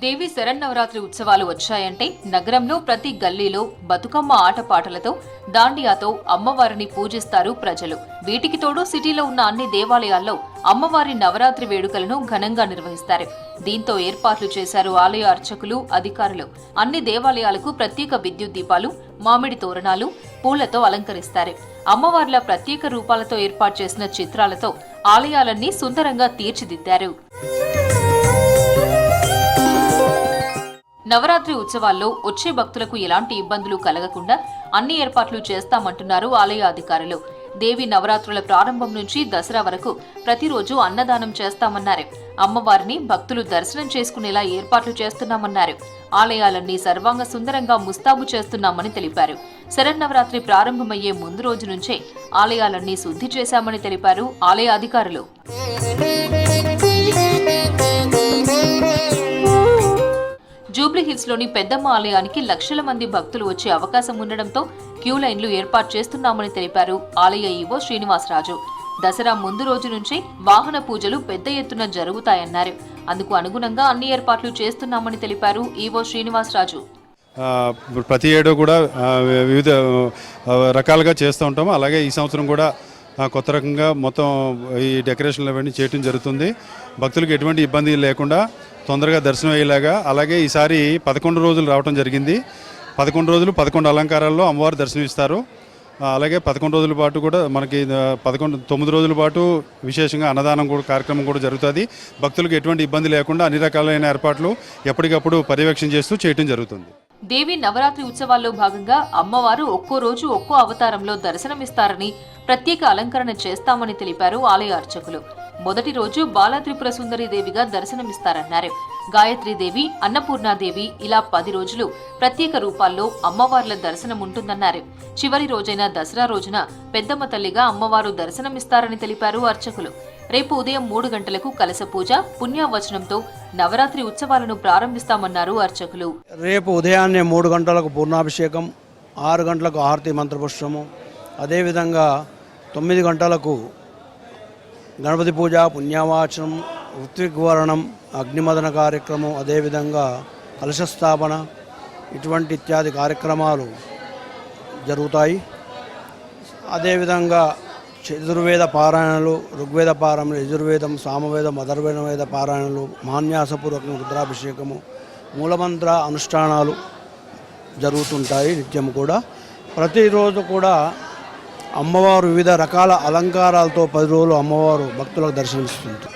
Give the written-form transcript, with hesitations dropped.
దేవి శరన్నవరాత్రి ఉత్సవాలు వచ్చాయంటే నగరంలో ప్రతి గల్లీలో బతుకమ్మ ఆటపాటలతో దాండియాతో అమ్మవారిని పూజిస్తారు ప్రజలు. వీటికి తోడు సిటీలో ఉన్న అన్ని దేవాలయాల్లో అమ్మవారి నవరాత్రి వేడుకలను ఘనంగా నిర్వహిస్తారు. దీంతో ఏర్పాట్లు చేశారు ఆలయ అర్చకులు, అధికారులు. అన్ని దేవాలయాలకు ప్రత్యేక విద్యుత్ దీపాలు, మామిడి తోరణాలు, పూలతో అలంకరిస్తారు. అమ్మవార్ల ప్రత్యేక రూపాలతో ఏర్పాటు చేసిన చిత్రాలతో ఆలయాలన్నీ సుందరంగా తీర్చిదిద్దారు. నవరాత్రి ఉత్సవాల్లో వచ్చే భక్తులకు ఎలాంటి ఇబ్బందులు కలగకుండా అన్ని ఏర్పాట్లు చేస్తామంటున్నారు ఆలయ అధికారులు. దేవి నవరాత్రుల ప్రారంభం నుంచి దసరా వరకు ప్రతిరోజు అన్నదానం చేస్తామన్నారు. అమ్మవారిని భక్తులు దర్శనం చేసుకునేలా ఏర్పాట్లు చేస్తున్నామన్నారు. ఆలయాలన్నీ సర్వాంగ సుందరంగా ముస్తాబు చేస్తున్నామని తెలిపారు. శరన్నవరాత్రి ప్రారంభమయ్యే ముందు రోజు నుంచే ఆలయాలన్నీ శుద్ధి చేశామని తెలిపారు ఆలయ అధికారులు. జూబ్లీహిల్స్ లోని పెద్దమ్మ ఆలయానికి లక్షల మంది భక్తులు వచ్చే అవకాశం ఉండడంతో క్యూ లైన్లు ఏర్పాటు చేస్తున్నామని తెలిపారు ఆలయ ఈవో శ్రీనివాసరాజు. దసరా ముందు రోజు నుంచి వాహన పూజలు పెద్ద ఎత్తున జరుగుతాయన్నారు. అందుకు అనుగుణంగా అన్ని ఏర్పాట్లు చేస్తున్నామని తెలిపారు ఈవో శ్రీనివాసరాజు. ప్రతి ఏడు కూడా వివిధ రకాలుగా చేస్తూ ఉంటాము. అలాగే ఈ సంవత్సరం కూడా కొత్త రకంగా మొత్తం ఈ డెకరేషన్లు అవన్నీ చేయడం జరుగుతుంది. భక్తులకు ఎటువంటి ఇబ్బంది లేకుండా తొందరగా దర్శనం అయ్యేలాగా. అలాగే ఈసారి 11 రోజులు రావడం జరిగింది. 11 రోజులు 11 అలంకారాల్లో అమ్మవారు దర్శనమిస్తారు. అలాగే 11 రోజుల పాటు కూడా మనకి 9 రోజుల పాటు విశేషంగా అన్నదానం కూడా కార్యక్రమం కూడా జరుగుతుంది. భక్తులకు ఎటువంటి ఇబ్బంది లేకుండా అన్ని రకాలైన ఏర్పాట్లు ఎప్పటికప్పుడు పర్యవేక్షణ చేస్తూ చేయడం జరుగుతుంది. దేవి నవరాత్రి ఉత్సవాల్లో భాగంగా అమ్మవారు ఒక్కో రోజు ఒక్కో అవతారంలో దర్శనమిస్తారని, ప్రత్యేక అలంకరణ చేస్తామని తెలిపారు ఆలయ అర్చకులు. మొదటి రోజు బాలత్రిపుర సుందరీదేవిగా దర్శనమిస్తారన్నారు. గాయత్రీదేవి, అన్నపూర్ణాదేవి ఇలా 10 రోజులు ప్రత్యేక రూపాల్లో అమ్మవార్ల దర్శనం ఉంటుందన్నారు. చివరి రోజైన దసరా రోజున పెద్దమ్మ తల్లిగా అమ్మవారు దర్శనమిస్తారని తెలిపారు అర్చకులు. రేపు ఉదయం 3 గంటలకు కలశ పూజ, పుణ్యావచనంతో నవరాత్రి ఉత్సవాలను ప్రారంభిస్తామన్నారు అర్చకులు. రేపు ఉదయాన్నే 3 గంటలకు పూర్ణాభిషేకం, 6 గంటలకు ఆరతి మంత్రపుష్పము, అదేవిధంగా 9 గంటలకు గణపతి పూజ, పుణ్యావాచనం, ఋత్విగ్వరణం, అగ్నిమదన కార్యక్రమం, అదేవిధంగా కలశస్థాపన ఇటువంటి ఇత్యాది కార్యక్రమాలు జరుగుతాయి. అదేవిధంగా యజుర్వేద పారాయణలు, ఋగ్వేద పారాయణలు, యజుర్వేదం, సామవేదం, అథర్వవేద పారాయణలు, మహాన్యాసపూర్వక రుద్రాభిషేకము, మూలమంత్ర అనుష్ఠానాలు జరుగుతుంటాయి. నిత్యం కూడా ప్రతిరోజు కూడా అమ్మవారు వివిధ రకాల అలంకారాలతో 10 రోజులు అమ్మవారు భక్తులకు దర్శనమిస్తుంది.